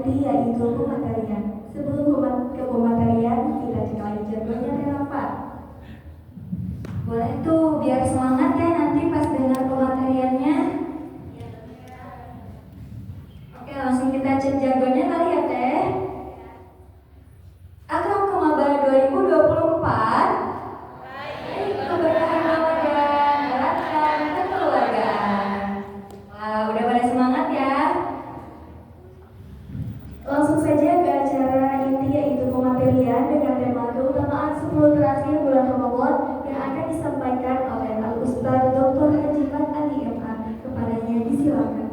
inti yaitu pematerian. Sebelum ke pematerian, kita cek lagi jadwalnya Rafa. Boleh tuh, biar semangat ya nanti pas dengar pemateriannya. Oke, langsung kita cek jadwalnya kali ya Teh. Akrab ke Maba 2024. Baik, keberkahan Ramadan, eratkan kekeluargaan. Wah, udah pada semangat ya. Langsung saja ke acara inti yaitu pematerian dengan tema keutamaan 10 terakhir bulan Ramadan yang akan disampaikan oleh Al-Ustaz Dr. Haji Mat Ali MA. Kepadanya disilakan.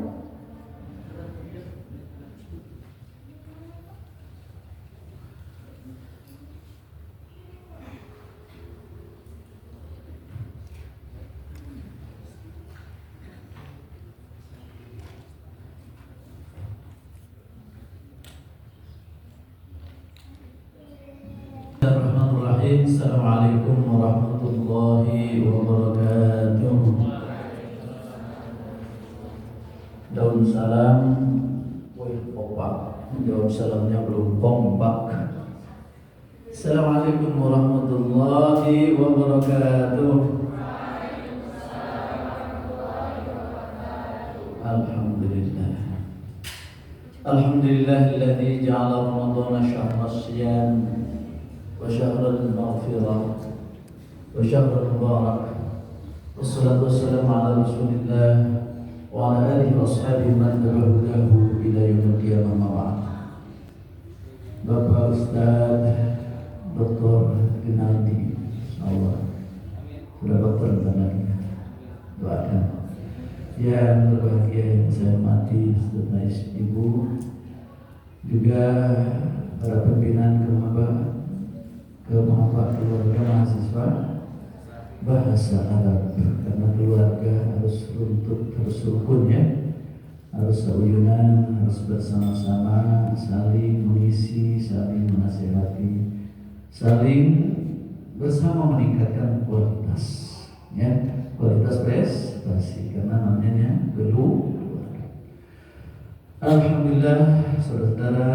Bismillahirrahmanirrahim. Assalamualaikum warahmatullahi wabarakatuh. Daun salam, kompak. Daun salamnya belum kompak. Assalamualaikum warahmatullahi wabarakatuh. Alhamdulillah. Alhamdulillahilladzi ja'ala Ramadhana syahra siyam وشهر المغفرة وشهر المبارك والصلاة والسلام على رسول الله وعلى آله وأصحابه من تبع هداه إلى يوم القيامة ما بعد. Bapak Ustaz Dr. Rinaldi, Allah sudah dokter tangannya, doakan. Yang berbahagia yang saya hormati serta ibu, juga para pimpinan Kemahapa keluarga mahasiswa bahasa Arab, karena keluarga harus runtut, harus rukun ya, harus sauyunan, harus bersama-sama, saling mengisi, saling menasihati, saling bersama meningkatkan kualitas ya, kualitas prestasi, karena namanya keluarga. Alhamdulillah, saudara-saudara,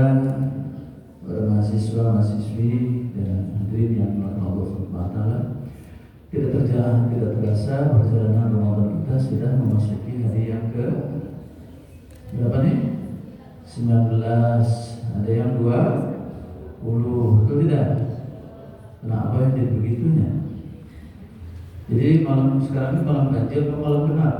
para mahasiswa, mahasiswi dan hadirin yang Allah SWT, tidak terasa perjalanan Ramadan kita sudah memasuki hari yang ke berapa nih? 19, ada yang 20, betul tidak? Kenapa yang jadi begitunya? Jadi malam sekarang ini malam ganjil atau malam genap?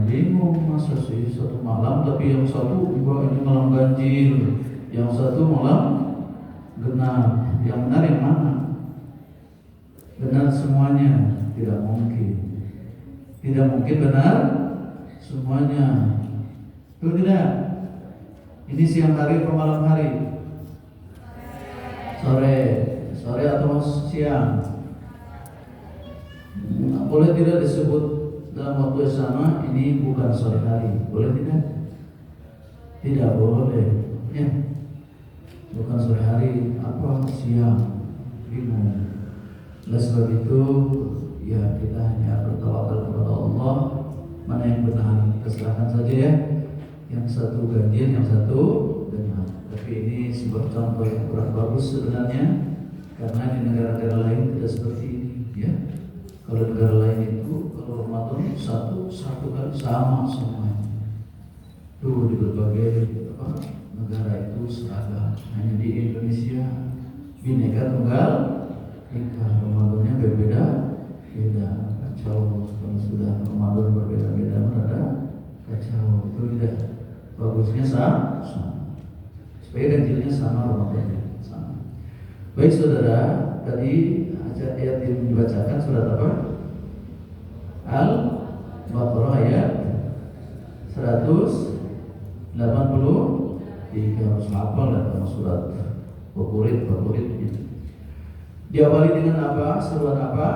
Bingung, masa sih satu malam tapi yang satu juga ini malam ganjil, yang satu malam genap. Yang benar yang mana? Benar semuanya? Tidak mungkin. Tidak mungkin benar semuanya. Betul tidak? Ini siang hari atau malam hari? Sore. Sore atau siang? Boleh tidak disebut dalam waktu yang sama ini bukan sore hari? Boleh tidak? Tidak boleh ya. Bukan sore hari, apa siang? Bingung. Oleh sebab itu ya kita hanya bertawakal kepada Allah. Mana yang benar kita serahkan saja ya. Yang satu ganjil, yang satu genap. Tapi ini sebuah contoh yang kurang bagus sebenarnya, karena di negara-negara lain tidak seperti ini ya. Kalau negara lain itu kalau Ramadan satu kali sama semuanya. Tuh di berbagai negara itu seragam. Hanya di Indonesia Bhinneka Tunggal Ika, Ramadannya berbeda. Kacau. Kalau sudah Ramadan berbeda-beda ada kacau. Itu tidak bagusnya sama. Supaya ganjilnya sama, Ramadannya sama. Baik saudara, tadi ayat yang dibacakan surat apa? Al-Baqarah ayat 183. Harus hafal dan surat favorit gitu. Diawali dengan apa? Surat apa?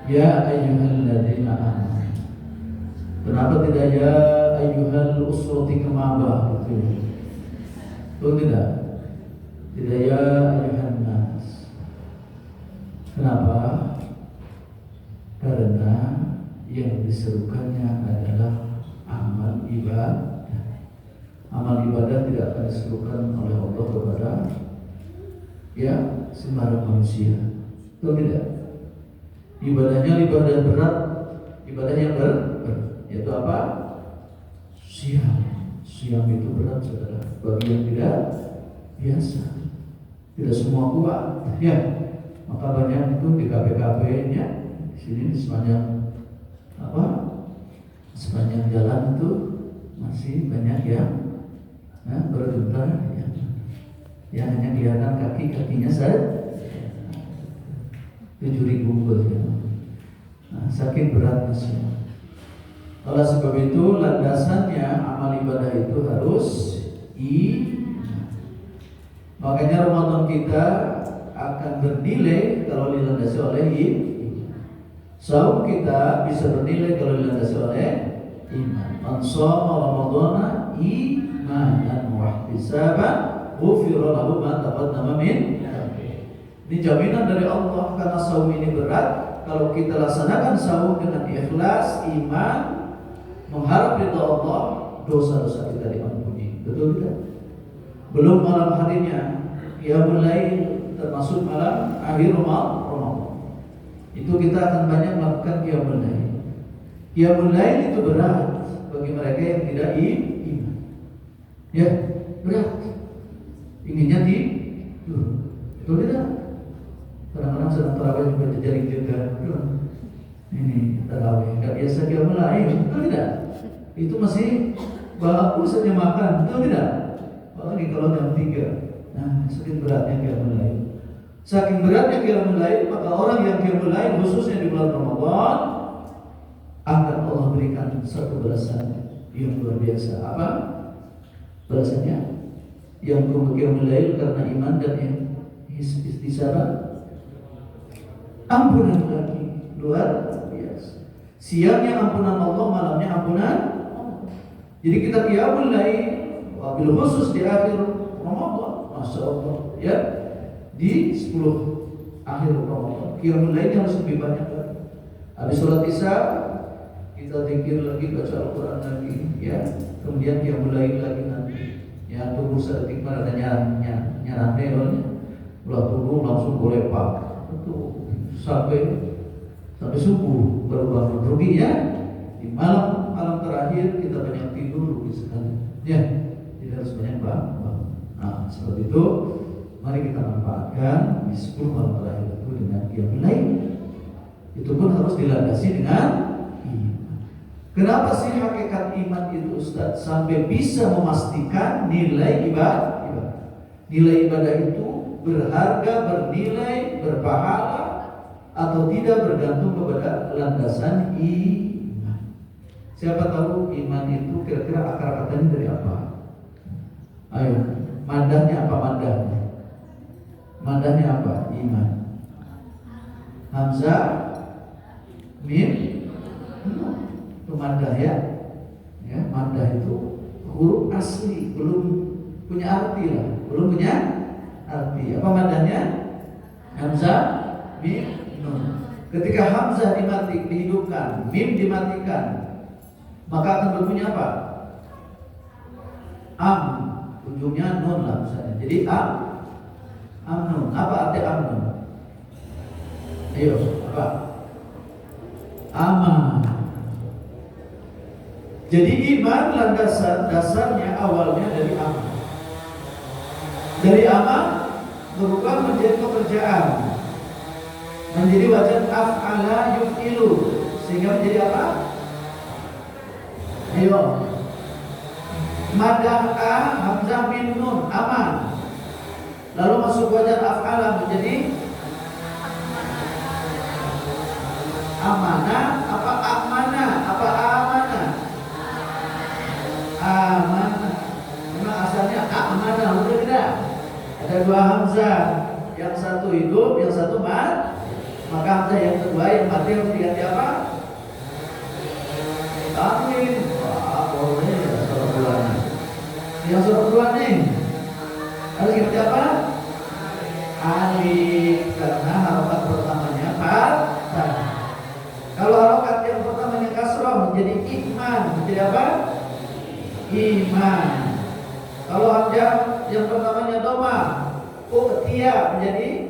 Ya ayyuhalladzina amanu. Kenapa tidak ya ayyuhal usrati kemabah gitu? Betul tidak? Tidak ya ayyuhan nas. Kenapa? Karena yang diserukannya adalah amal ibadah. Amal ibadah tidak akan diserukan oleh Allah kepada ya sembarang manusia. Betul tidak? Ibadahnya ibadah berat, ibadah yang berat, yaitu apa? Siam. Siam itu berat, saudara. Bagi yang tidak biasa, tidak semua kuat. Ya, maka banyak itu di KPKP-nya, di sini di sepanjang apa? Sepanjang jalan itu masih banyak yang bergetar, ya hanya kelihatan kaki-kakinya saja. 7.000 ya. Nah, sakit berat masih. Oleh sebab itu landasannya amal ibadah itu harus iman. Makanya Ramadan kita akan bernilai kalau dilandasi oleh iman. Saum kita bisa bernilai kalau dilandasi oleh iman. Man shoma Ramadhana imanan wa ihtisaban ghufira lahu ma taqaddama min. Ini jaminan dari Allah karena saum ini berat. Kalau kita laksanakan saum dengan ikhlas, iman, mengharap ridha Allah, dosa-dosa kita diampuni. Betul tidak? Belum malam harinya, qiyamul lail termasuk malam akhir Ramadan. Itu kita akan banyak melakukan qiyamul lail. Qiyamul lail itu berat bagi mereka yang tidak iman. Ya, berat. Inginnya tidur. Betul tidak? Kadang-kadang sedang tarawih juga jejaring juga. Ini tarawih, nggak biasa qiyamul lail. Betul tidak? Itu masih baru saja makan. Betul tidak? Apalagi kalau jam 3. Nah, saking beratnya qiyamul lail. Saking beratnya qiyamul lail, maka orang yang qiyamul lail khususnya di bulan Ramadan akan Allah berikan satu balasan yang luar biasa. Apa? Balasannya? Yang qiyamul lail karena iman dan istisabah, ampunan lagi luar biasa. Siangnya ampunan Allah, malamnya ampunan Allah. Jadi kita qiyamul lail wabil khusus di akhir Ramadan, masya Allah ya, di 10 akhir Ramadan qiyamul lail harus lebih banyak lagi. Habis sholat isya kita zikir lagi, baca Al-Quran lagi ya, kemudian qiyamul lail lagi nanti ya, tubuh sedetik ada nyarantai olehnya, belah tubuh langsung boleh pak itu sampai subuh baru bangun. Ruginya di malam terakhir kita banyak tidur, rugi sekali ya. Jadi harus banyak bangun. Nah seperti itu, mari kita manfaatkan di 10 malam terakhir itu dengan qiyamul lail. Itu pun harus dilandasi dengan iman. Kenapa sih hakikat iman itu, Ustaz? Sampai bisa memastikan nilai ibadah. Nilai ibadah itu berharga, bernilai, berpahala atau tidak bergantung kepada landasan iman. Siapa tahu iman itu kira-kira akar katanya dari apa? Ayo, madahnya apa madahnya? Madahnya apa? Iman. Hamzah, mim, itu madah ya. Ya, madah itu huruf asli, belum punya arti lah, belum punya arti. Apa madahnya? Hamzah, mim, nun. Ketika hamzah dihidupkan, mim dimatikan, maka akan berbunyi apa? Am, ujungnya nun lah misalnya. Jadi amnun. Apa arti amnun? Ayo, apa? Aman. Jadi iman dasarnya awalnya dari aman. Dari aman berubah menjadi pekerjaan, menjadi wajan af'ala yuf'ilu, sehingga menjadi apa? Ayo, madah a hamzah mim nun, aman. Lalu masuk wajan af'ala menjadi amanah. Apa amanah? Apa amanah? Amanah. Memang asalnya amanah, betul tidak? Ada dua hamzah, yang satu hidup, yang satu mati. Maka hamzah yang kedua yang mati harus diganti apa? Tanwin. Wah, boleh ya, surat bulan. Yang surat bulan nih harus diganti apa? Alif, karena harokat pertamanya fathah. Kalau harokat yang pertamanya kasrah menjadi iman, menjadi apa? Iman. Kalau hamzah yang pertamanya doma, u'tiya menjadi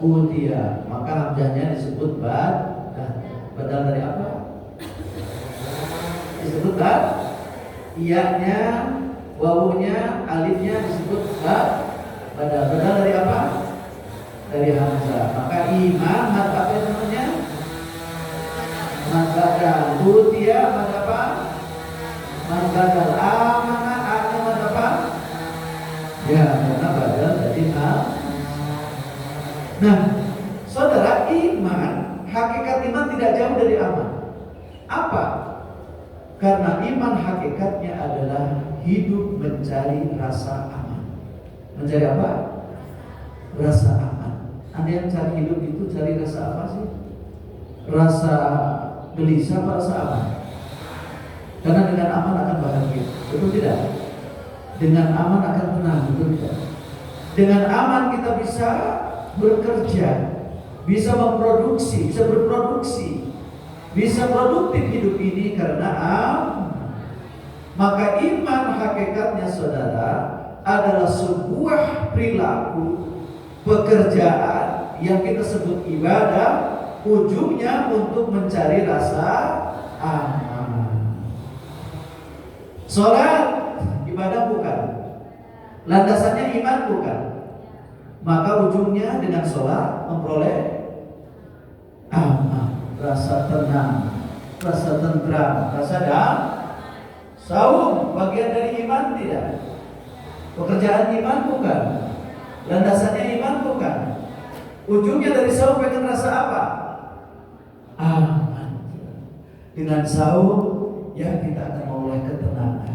utiya, maka hamzahnya disebut badal dari apa? Disebut iyanya, wawunya, alifnya disebut badal dari apa? Dari hamzah. Maka iman mad apa namanya? Mad badal. Utiya mad apa? Mad badal. Amanah a-nya mad apa? Ya, karena badal dari hamzah. Nah, saudara, iman, hakikat iman tidak jauh dari aman. Apa? Karena iman hakikatnya adalah hidup mencari rasa aman. Mencari apa? Rasa aman. Anda yang cari hidup itu cari rasa apa sih? Rasa gelisah apa rasa aman? Karena dengan aman akan bahagia, betul tidak? Dengan aman akan tenang, betul tidak? Dengan aman kita bisa bekerja, bisa memproduksi, bisa berproduksi, bisa produktif hidup ini karena maka iman hakikatnya saudara adalah sebuah perilaku pekerjaan yang kita sebut ibadah, ujungnya untuk mencari rasa aman. Sholat ibadah bukan, landasannya iman bukan, maka ujungnya dengan sholat memperoleh aman, rasa tenang, rasa tentram, rasa damai. Saum bagian dari iman tidak? Pekerjaan iman bukan, landasannya iman bukan, ujungnya dari saum pengen rasa apa? Aman. Dengan saum ya kita akan memulai ketenangan,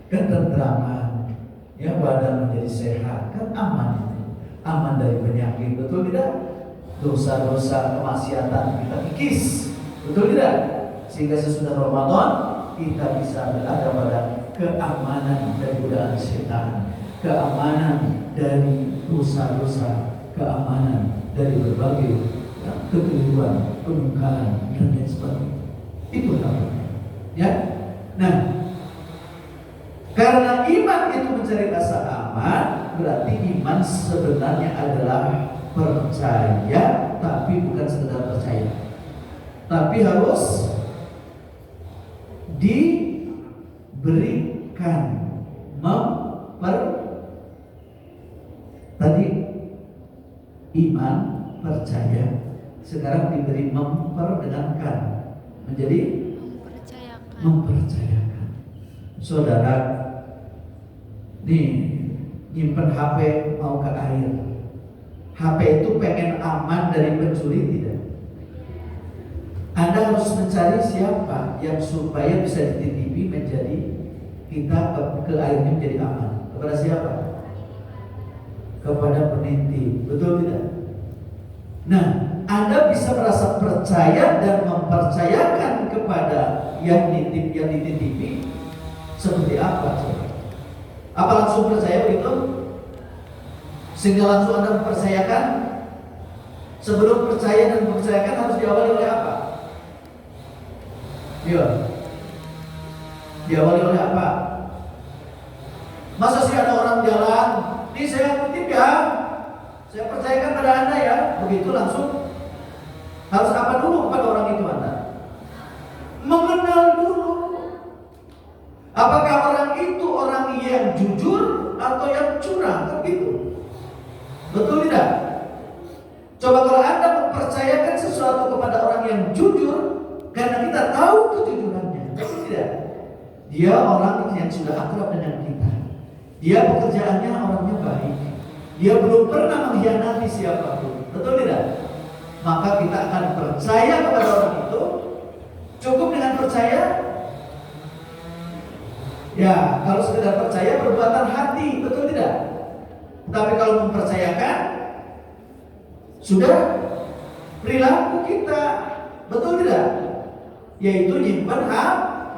ketentraman, ya badan menjadi sehat, kan aman itu. Aman dari penyakit, betul tidak? Dosa-dosa kemaksiatan kita kikis, betul tidak? Sehingga sesudah Ramadan kita bisa berada pada keamanan dari godaan setan, keamanan dari dosa-dosa, keamanan dari berbagai kekeliruan, kemungkaran dan lain sebagainya. Itu namanya. Ya. Nah, karena iman itu mencari rasa aman, berarti iman sebenarnya adalah percaya, tapi bukan sekedar percaya, tapi harus diberikan tadi iman percaya, sekarang diberi memperdengarkan menjadi mempercayakan. Saudara, nih nyimpen HP mau ke air, HP itu pengen aman dari pencuri tidak? Anda harus mencari siapa yang supaya bisa dititipi menjadi kita ke airnya menjadi aman. Kepada siapa? Kepada penitip, betul tidak? Nah, Anda bisa merasa percaya dan mempercayakan kepada yang nitip, yang dititipi seperti apa? Apa langsung percaya begitu? Sehingga langsung Anda mempercayakan? Sebelum percaya dan mempercayakan harus diawali oleh apa? Ya, diawali oleh apa? Masa sih ada orang jalan, ini saya titip ya, saya percayakan pada Anda ya, begitu langsung harus apa dulu kepada orang itu Anda? Mengenal dulu. Apakah orang itu orang yang jujur atau yang curang? Kan gitu. Betul tidak? Coba kalau Anda mempercayakan sesuatu kepada orang yang jujur, karena kita tahu kejujurannya, betul tidak? Dia orang yang sudah akrab dengan kita. Dia pekerjaannya orangnya baik. Dia belum pernah mengkhianati siapapun, betul tidak? Maka kita akan percaya kepada orang itu. Cukup dengan percaya? Ya, kalau sekedar percaya perbuatan hati, betul tidak? Tapi kalau mempercayakan, sudah perilaku kita, betul tidak? Yaitu nyimpan HP.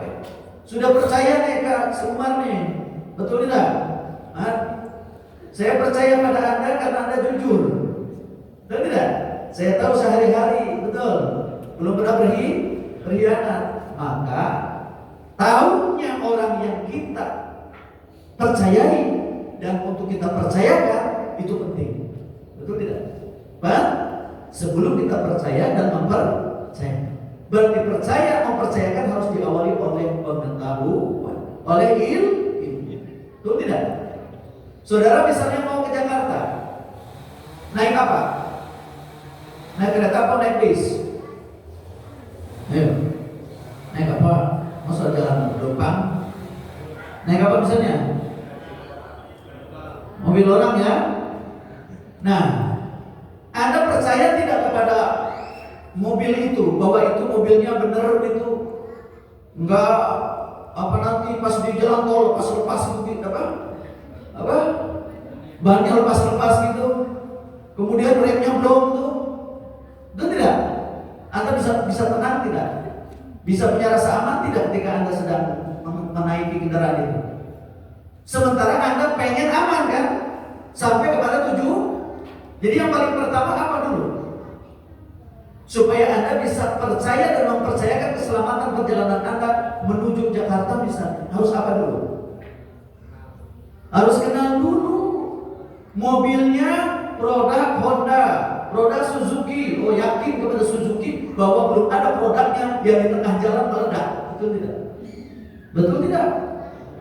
Sudah percaya nih Kak Sumar nih, betul tidak? Saya percaya pada Anda karena Anda jujur, betul tidak? Saya tahu sehari-hari, betul, belum pernah berkhianat. Maka tahunya orang yang kita percayai, dan untuk kita percayakan itu penting. Betul tidak? Pak, sebelum kita percaya dan mempercayakan. Berarti percaya mempercayakan harus diawali oleh pengetahuan, oleh ilmu. Betul tidak? Saudara misalnya mau ke Jakarta, naik apa? Naik kereta apa naik bis? Ayo, naik apa? Masa jalan depan? Naik apa misalnya? Mobil orang ya? Nah, Anda percaya tidak kepada mobil itu, bahwa itu mobilnya benar itu? Enggak apa nanti pas di jalan tol pas lepas itu apa? Bannya lepas gitu. Kemudian remnya belum tuh. Betul tidak? Anda bisa tenang tidak? Bisa punya rasa aman tidak ketika Anda sedang menaiki kendaraan itu? Sementara Anda pengen aman kan? Sampai kepada tujuan. Jadi yang paling pertama apa dulu? Supaya Anda bisa percaya dan mempercayakan keselamatan perjalanan Anda menuju Jakarta misalnya, harus apa dulu? Harus kenal dulu mobilnya, produk Honda, produk Suzuki. Oh, yakin kepada Suzuki bahwa belum ada produknya yang di tengah jalan meledak. Betul tidak? Betul tidak?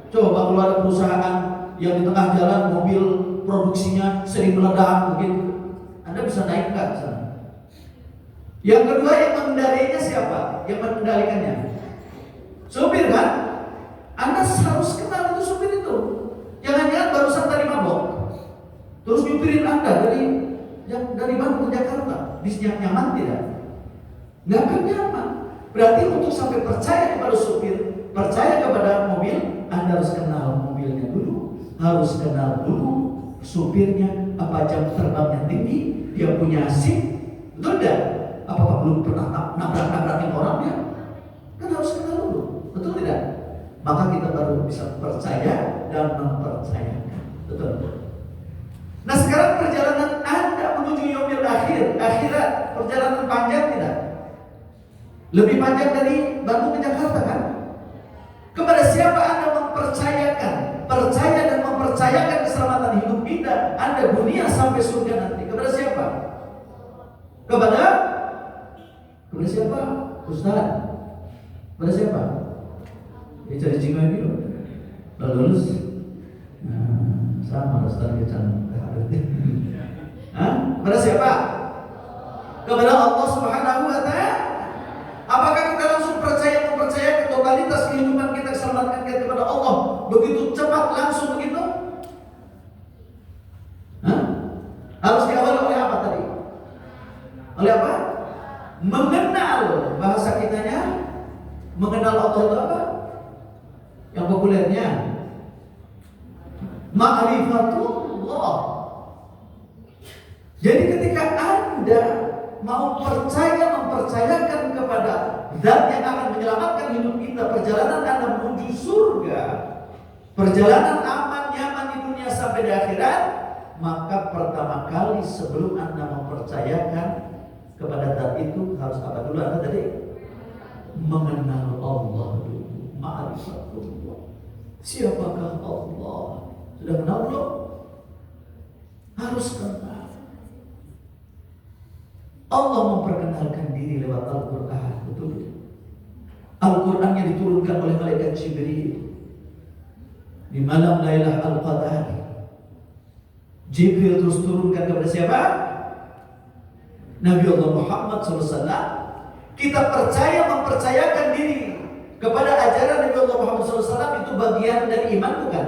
Coba kalau ada perusahaan yang di tengah jalan mobil produksinya sering meledak begitu, Anda bisa naik nggak ke sana? Yang kedua, yang mengendalinya siapa? Yang mengendalikannya? Supir kan? Anda harus kenal itu supir itu. Jangan-jangan barusan tadi mabok, terus nyupirin Anda dari Bandung ke Jakarta. Bisnya nyaman tidak? Nggak akan nyaman. Berarti untuk sampai percaya kepada supir, percaya kepada mobil, Anda harus kenal mobilnya dulu, harus kenal dulu supirnya, apa jam terbangnya tinggi, dia punya SIM, betul tidak? Apakah belum pernah nabrak-nabrakin orangnya? Kan harus kenal dulu, betul tidak? Maka kita baru bisa percaya dan mempercayakan, betul? Nah sekarang perjalanan Anda menuju yaumil akhir, akhirat, perjalanan panjang tidak? Lebih panjang dari Bandung ke Jakarta kan? Kepada siapa Anda mempercayakan, percaya dan mempercayakan keselamatan hidup kita, Anda dunia sampai surga nanti? Kepada siapa? Kepada siapa? Ustaz? Kepada siapa? Ya cari cingga ini loh. Lulus? Nah, sama Ustaz kecang. Hah? Kepada siapa? Kepada Allah Subhanahu wa Ta'ala. Apakah kita langsung mempercaya totalitas kehidupan kita, keselamatan kita kepada Allah begitu cepat langsung begitu? Hah? Harus diawali oleh apa tadi? Oleh apa? Mengenal, bahasa kitanya mengenal Allah itu apa? Yang populernya ma'rifatullah. Jadi ketika Anda mau mempercayakan kepada zat yang akan menyelamatkan hidup kita, perjalanan Anda menuju surga, perjalanan aman, nyaman di dunia sampai di akhirat, maka pertama kali sebelum Anda mempercayakan kepada zat itu harus apa dulu Anda tadi? Mengenal Allah dulu, ma'rifatullah. Siapakah Allah? Sudah kenal belum? Harus kenal. Allah memperkenalkan diri lewat Al-Quran, betul? Al-Quran yang diturunkan oleh malaikat Jibril di malam Lailah Al-Qadar. Jibril terus turunkan kepada siapa? Nabi Allah Muhammad SAW. Kita mempercayakan diri kepada ajaran Nabi Allah Muhammad SAW itu bagian dari iman, bukan?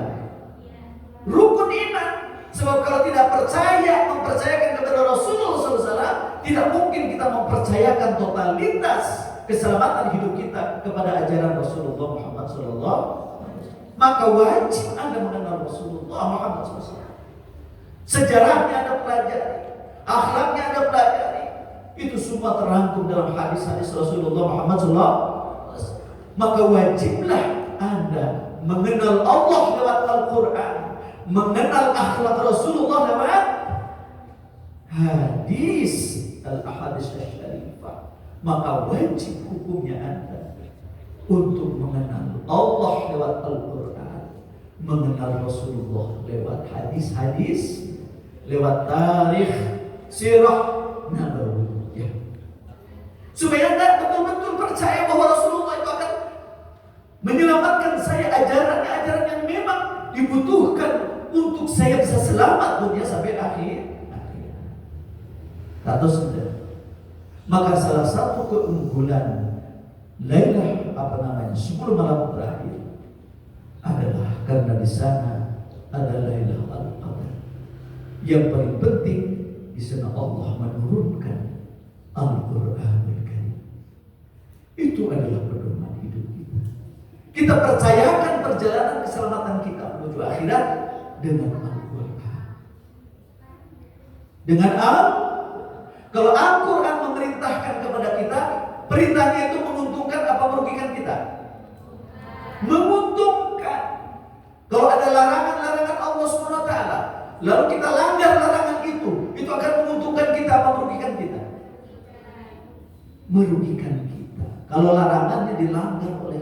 Rukun iman. Sebab kalau tidak mempercayakan kepada Rasulullah SAW, tidak mungkin kita mempercayakan totalitas keselamatan hidup kita kepada ajaran Rasulullah Muhammad SAW. Maka wajib Anda mengenal Rasulullah Muhammad SAW. Sejarahnya Anda pelajari, akhlaknya Anda pelajari. Itu semua terangkum dalam hadis-hadis Rasulullah Muhammad SAW. Maka wajiblah Anda mengenal Allah lewat Al-Quran, mengenal akhlak Rasulullah lewat hadis al-ahadis syarifah. Maka wajib hukumnya Anda untuk mengenal Allah lewat Al-Quran, mengenal Rasulullah lewat hadis-hadis, lewat tarikh sirah nabawiyah. Supaya Anda betul-betul percaya bahwa Rasulullah itu akan menyelamatkan saya, ajaran-ajaran yang memang dibutuhkan untuk saya bisa selamat dunia sampai akhir. Atau sudah. Maka salah satu keunggulan Lailah 10 malam terakhir adalah karena di sana ada Lailatul Qadar. Yang paling penting di sana Allah menurunkan Al-Qur'anul Karim. Itu adalah pedoman hidup kita. Kita percayakan perjalanan keselamatan kita menuju akhirat dengan Al-Qur'an. Dengan kalau Al-Quran memerintahkan kepada kita, perintahnya itu menguntungkan apa merugikan kita? Menguntungkan. Kalau ada larangan-larangan Allah SWT, lalu kita langgar larangan itu akan menguntungkan kita apa merugikan kita? Merugikan kita. Kalau larangannya dilanggar oleh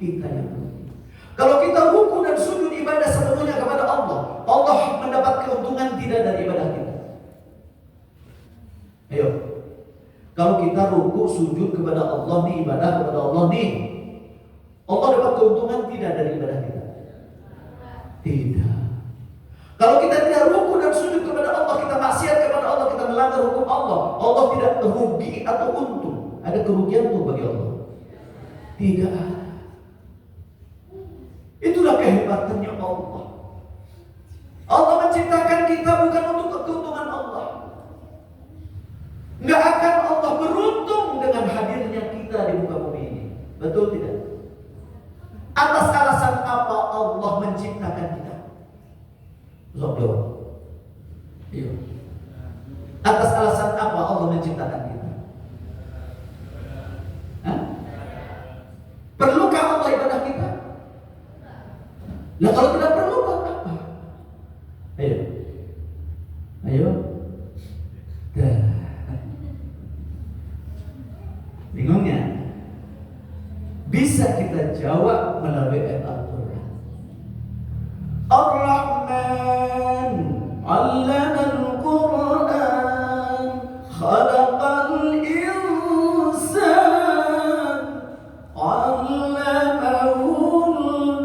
kita yang merugi. Kalau kita ruku dan sujud ibadah sepenuhnya kepada Allah, Allah mendapat keuntungan tidak dari ibadah kita. Ayo, kalau kita ruku sujud kepada Allah nih, ibadah kepada Allah nih, Allah dapat keuntungan tidak dari ibadah kita? Tidak. Kalau kita tidak ruku dan sujud kepada Allah, kita maksiat kepada Allah, kita melanggar hukum Allah, Allah tidak rugi atau untung. Ada kerugian tuh bagi Allah? Tidak ada. Itulah kehebatannya Allah. Allah menciptakan kita bukan untuk keuntungan Allah. Nggak akan Allah beruntung dengan hadirnya kita di muka bumi ini. Betul tidak? Atas alasan apa Allah menciptakan kita? Jawab. Iya. Atas alasan apa Allah menciptakan kita? Hah? Perlukah Allah ibadah kita? Nah kalau tidak perlu buat apa? Ayo. Dah. Bingungnya? Bisa kita jawab melalui ayat Al-Quran. Ar-Rahman 'allama al-Quran, khalaqal insan, 'allamahul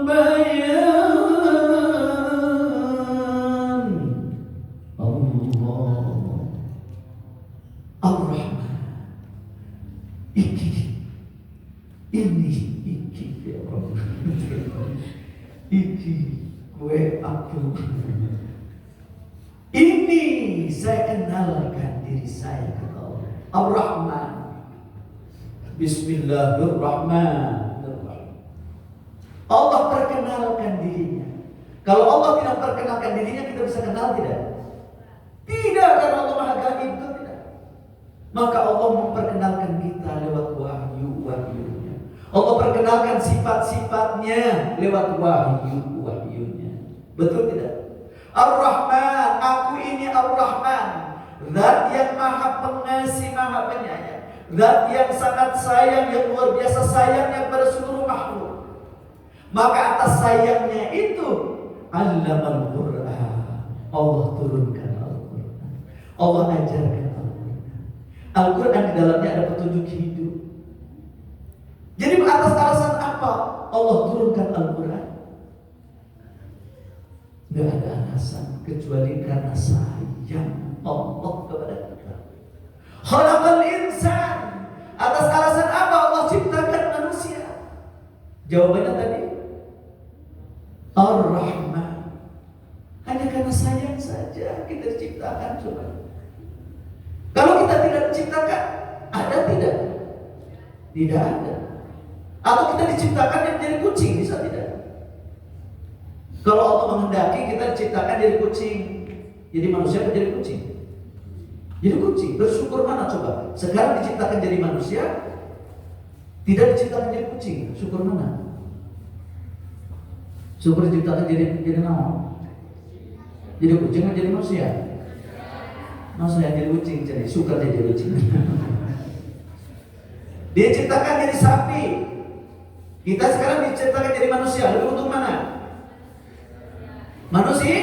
bayan. Allah Ar-Rahman. Iki ya Allah. Iki gue aku. Ini saya kenalkan diri saya kata Allah. Ar-Rahman. Bismillahirrahmanirrahim. Allah perkenalkan dirinya. Kalau Allah tidak perkenalkan dirinya, kita bisa kenal tidak? Tidak, karena Allah Maha Gaib, itu tidak. Maka Allah memperkenalkan kita lewat wahyu-wahyunya. Allah perkenalkan sifat-sifatnya lewat wahyu-wahyunya. Betul tidak? Ar-Rahman, aku ini Ar-Rahman, Zat yang Maha Pengasih, Maha Penyayang, Zat yang sangat sayang, yang luar biasa sayangnya kepada seluruh makhluk. Maka atas sayangnya itu Allamal Qur'an. Allah turunkan Al-Quran. Allah ajarkan Al-Quran. Al-Quran di dalamnya ada petunjuk hidup. Jadi atas alasan apa Allah turunkan Al-Quran? Tidak ada alasan kecuali karena sayang Allah kepada kita. Khalaqal insan. Atas alasan apa Allah ciptakan manusia? Jawabannya tadi Ar-Rahman. Hanya karena sayang saja kita diciptakan. Coba. Kalau kita tidak diciptakan, ada tidak? Tidak ada. Atau kita diciptakan yang jadi kucing, bisa tidak? Kalau Allah menghendaki kita diciptakan jadi kucing, jadi manusia atau jadi kucing? Jadi kucing. Bersyukur mana coba? Sekarang diciptakan jadi manusia, tidak diciptakan jadi kucing. Syukur mana? Syukur diciptakan jadi naon? Jadi kucing atau jadi manusia? Manusia jadi kucing, jadi suka jadi kucing. Dia ciptakan jadi sapi. Kita sekarang diciptakan jadi manusia. Lebih untung mana? Manusia,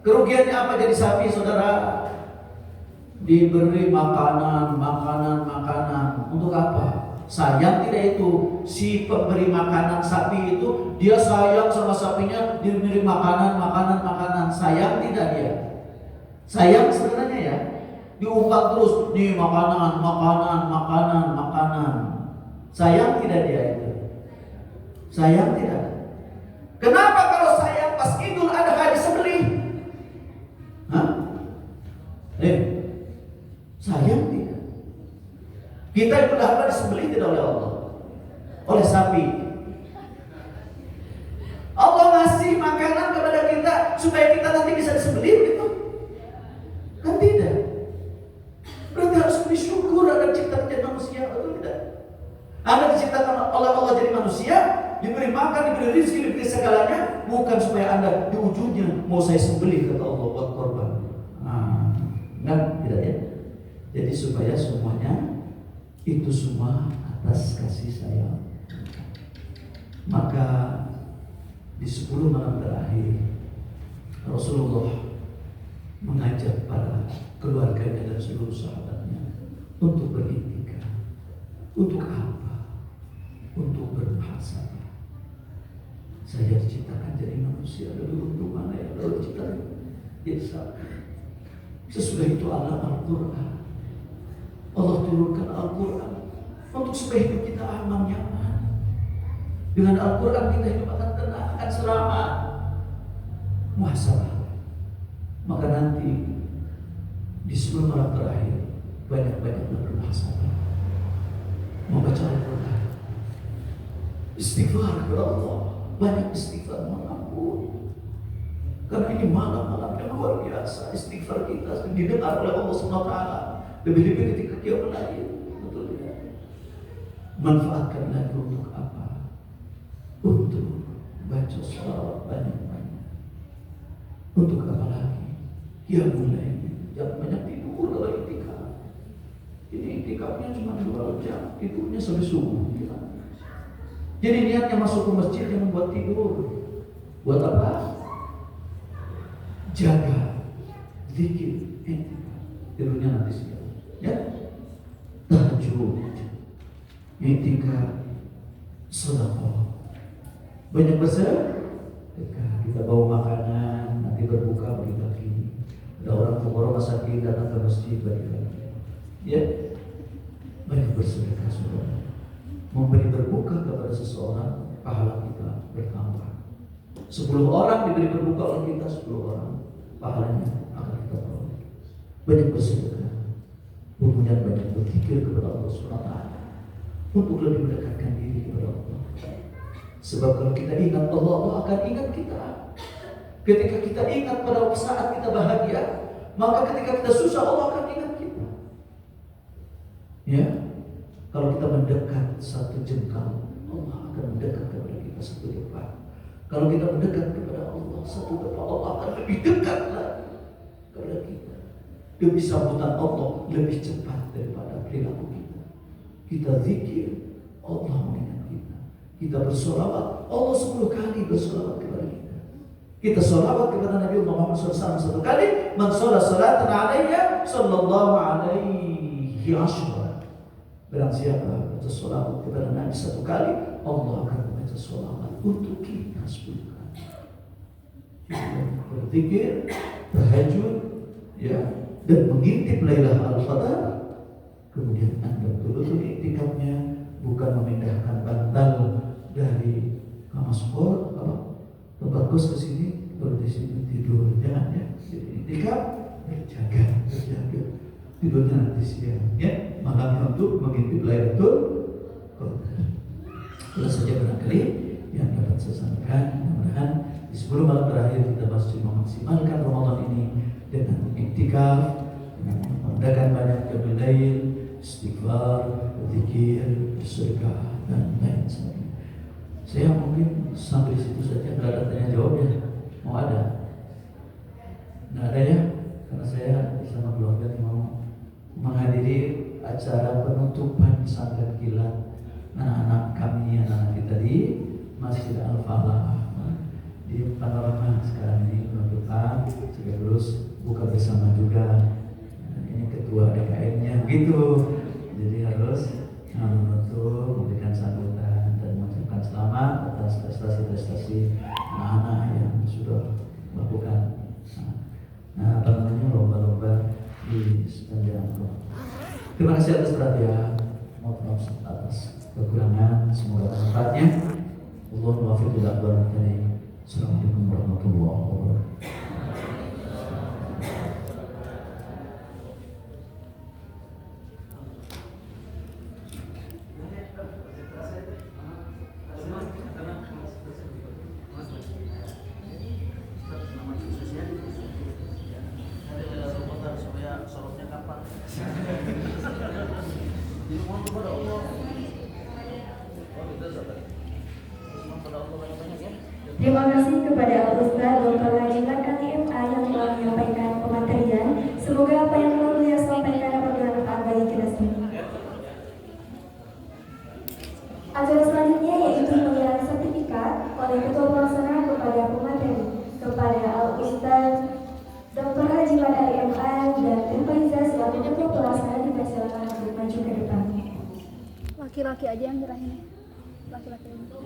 kerugiannya apa jadi sapi, saudara? Diberi makanan. Untuk apa? Sayang tidak itu? Si pemberi makanan sapi itu, dia sayang sama sapinya, diberi makanan. Sayang tidak dia? Sayang sebenarnya ya. Diumpat terus, nih makanan. Sayang tidak dia itu? Sayang tidak? Kenapa kalau sayang pas Idul Adha disembelih? Sayang tidak? Kita Idul Adha disembelih tidak oleh Allah, oleh sapi. Allah ngasih makanan kepada kita supaya kita nanti bisa disembelih gitu? Kan tidak. Berarti harus bersyukur ada ciptaan jadi manusia, betul tidak? Anda diciptakan oleh Allah jadi manusia, diberi makan, diberi rezeki, diberi segalanya, bukan supaya Anda di ujungnya mau saya sembelih kata Allah buat korban. Enggak, tidak ya. Jadi supaya semuanya itu semua atas kasih sayang. Maka di 10 malam terakhir Rasulullah mengajak para keluarganya dan seluruh sahabatnya untuk beriktikaf. Untuk apa? Untuk bermuhasabah. Saya diciptakan jadi manusia, lalu untuk mana ya? Lalu diciptakan jadi sapi. Sesudah itu Al-Quran. Allah turunkan Al-Quran untuk supaya hidup kita aman, nyaman. Dengan Al-Quran kita hidup akan tenang, akan selamat. Muhasabah. Maka nanti di 10 malam terakhir banyak-banyak bermuhasabah, membaca Al-Quran, istighfar kepada Allah, banyak istighfar, mohon ampun. Karena ini malam-malam yang luar biasa, istighfar kita didengar oleh Allah SWT. Lebih-lebih ketika Qiyamul Lail, betul tidak? Manfaatkan lagi untuk apa? Untuk baca shalawat banyak-banyak. Untuk apa lagi? Qiyamul Lail, jangan banyak tidur kalau iktikaf. Ini iktikafnya cuma 2 jam, tidurnya sampai subuh. Jadi niatnya masuk ke masjid jangan buat tidur. Buat apa? Jaga zikir, tidurnya nanti siang. Ya, tahajud, iktikaf, sedekah. Banyak besar. Kita bawa makanan, nanti berbuka bagi-bagi. Ada orang fuqara masakin datang ke masjid bagi-bagi. Ya, banyak bersedekah, saudara. Memberi berbuka kepada seseorang, pahala kita bertambah. 10 orang diberi berbuka oleh kita, 10 orang pahalanya akan kita peroleh. Banyak bersedekah, kemudian banyak berzikir kepada Allah SWT untuk lebih mendekatkan diri kepada Allah. Sebab kalau kita ingat Allah, Allah akan ingat kita. Ketika kita ingat pada saat kita bahagia, maka ketika kita susah Allah akan ingat kita. Ya. Kalau kita mendekat 1 jengkal, Allah akan mendekat kepada kita 1 depan. Kalau kita mendekat kepada Allah 1 depan, Allah akan lebih dekat lagi kepada kita. Demi sambutan Allah lebih cepat daripada perilaku kita. Kita zikir, Allah mengingat kita. Kita bersolawat, Allah 10 kali bersolawat kepada kita. Kita solawat kepada Nabi Muhammad SAW 1 kali. Man sholat salatan alaiya sallallahu alaihi asyra. Barang siapa baca sholawat kepada Nabi 1 kali, Allah akan membaca sholawat untuk kita 10 kali. Berzikir, tahajud, ya, dan mengintip Lailatul Qadar. Kemudian Anda betul-betul iktikafnya bukan memindahkan bantal dari kamar sport, tempat kos ke sini, baru di sini tidur, jangan ya. Jadi iktikaf berjaga. Tidurnya nanti siang, ya, malamnya untuk mengintip Lailatul Qadar. Itulah saja barangkali yang dapat saya sampaikan. Mudah-mudahan di 10 malam terakhir kita masih memaksimalkan Ramadan ini dengan iktikaf, dengan mengadakan banyak qiyamul lail, istighfar, zikir, sedekah, dan lain sebagainya. Saya mungkin sampai situ saja, nggak ada tanya jawab ya. Mau ada? Nggak ada ya? Karena saya bersama keluarga mau menghadiri acara penutupan pesantren kilat anak-anak kami, anak-anak kita di Masjid Al-Falah di Panorama sekarang. begitu. Jadi harus menutup, memberikan sambutan dan mengucapkan selamat atas prestasi-prestasi anak-anak yang sudah melakukan lomba-lomba di sepanjang tahun. Terima kasih atas perhatian, mohon maaf atas kekurangan, semoga bermanfaatnya. Allahu muwaffiq ila aqwamit thoriq. Assalamualaikum warahmatullahi wabarakatuh. Terima kasih kepada Al-Ustaz Dr. Hajimat Ali MA yang telah menyampaikan pematerian. Semoga apa yang telah beliau sampaikan dapat bermanfaat bagi kita semua. Acara selanjutnya yaitu pemberian sertifikat oleh Ketua Pelaksana kepada pemateri, kepada Al-Ustaz Dr. Hajimat Ali MA dan Teh Faiza selaku Ketua Pelaksana dipersilakan untuk maju ke depan. Laki-laki aja yang nyerahin. Laki-laki aja.